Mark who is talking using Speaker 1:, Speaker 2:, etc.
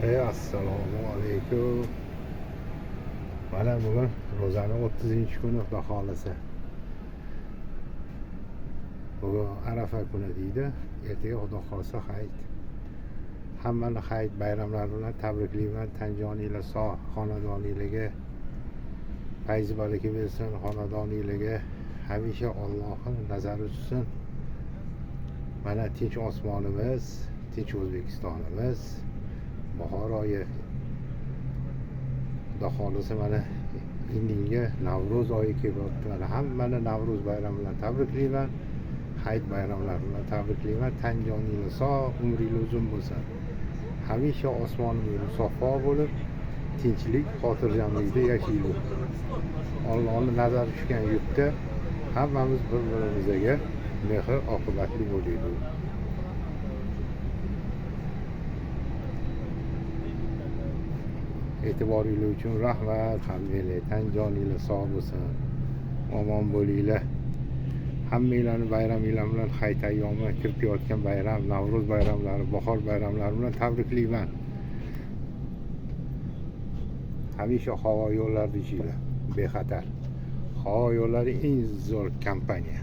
Speaker 1: Assalomu alaykum. Mana bugun ro'zaning 30-kuni xudo xolasa. Bugun Arafa kuni deydi. Ertaga xudo xolasa hayit. Hammani hayit bayramlari bilan tabriklayman. Tanjoninglar sog', xonadoninglarga fayz baraka bersin, xonadoninglarga hamisha Allohning nazari tushsin. Mana tinch osmonimiz, tinch O'zbekistonimiz, bahor oyi. Xudo xolasa mana indinga Navro'z oyi kelyapti. Mana hammani Navro'z bayrami bilan tabriklayman. Hayit bayramlari bilan tabriklayman. Tan joninglar sog', umringlar uzun bo'lsin. Hamisha osmonimiz musaffo bo'lib, tinchlik, xotirjamlikda yashaylik. Allohning nazari tushgan yurtda hammamiz bir-birimizga mehr oqibatli bo'laylik. E'tiboringiz uchun rahmat. Hammanglar tan joninglar sog' bo'lsin. Omon bo'linglar. Hammanglarni bayraminglar bilan hayit ayyomi kirib kelayotgan bayram, Navro'z bayramlari, bahor bayramlari bilan tabriklayman. Hamisha havo yo'llarida ishinglar bexatar. Havo yo'llari eng zo'r kompaniya.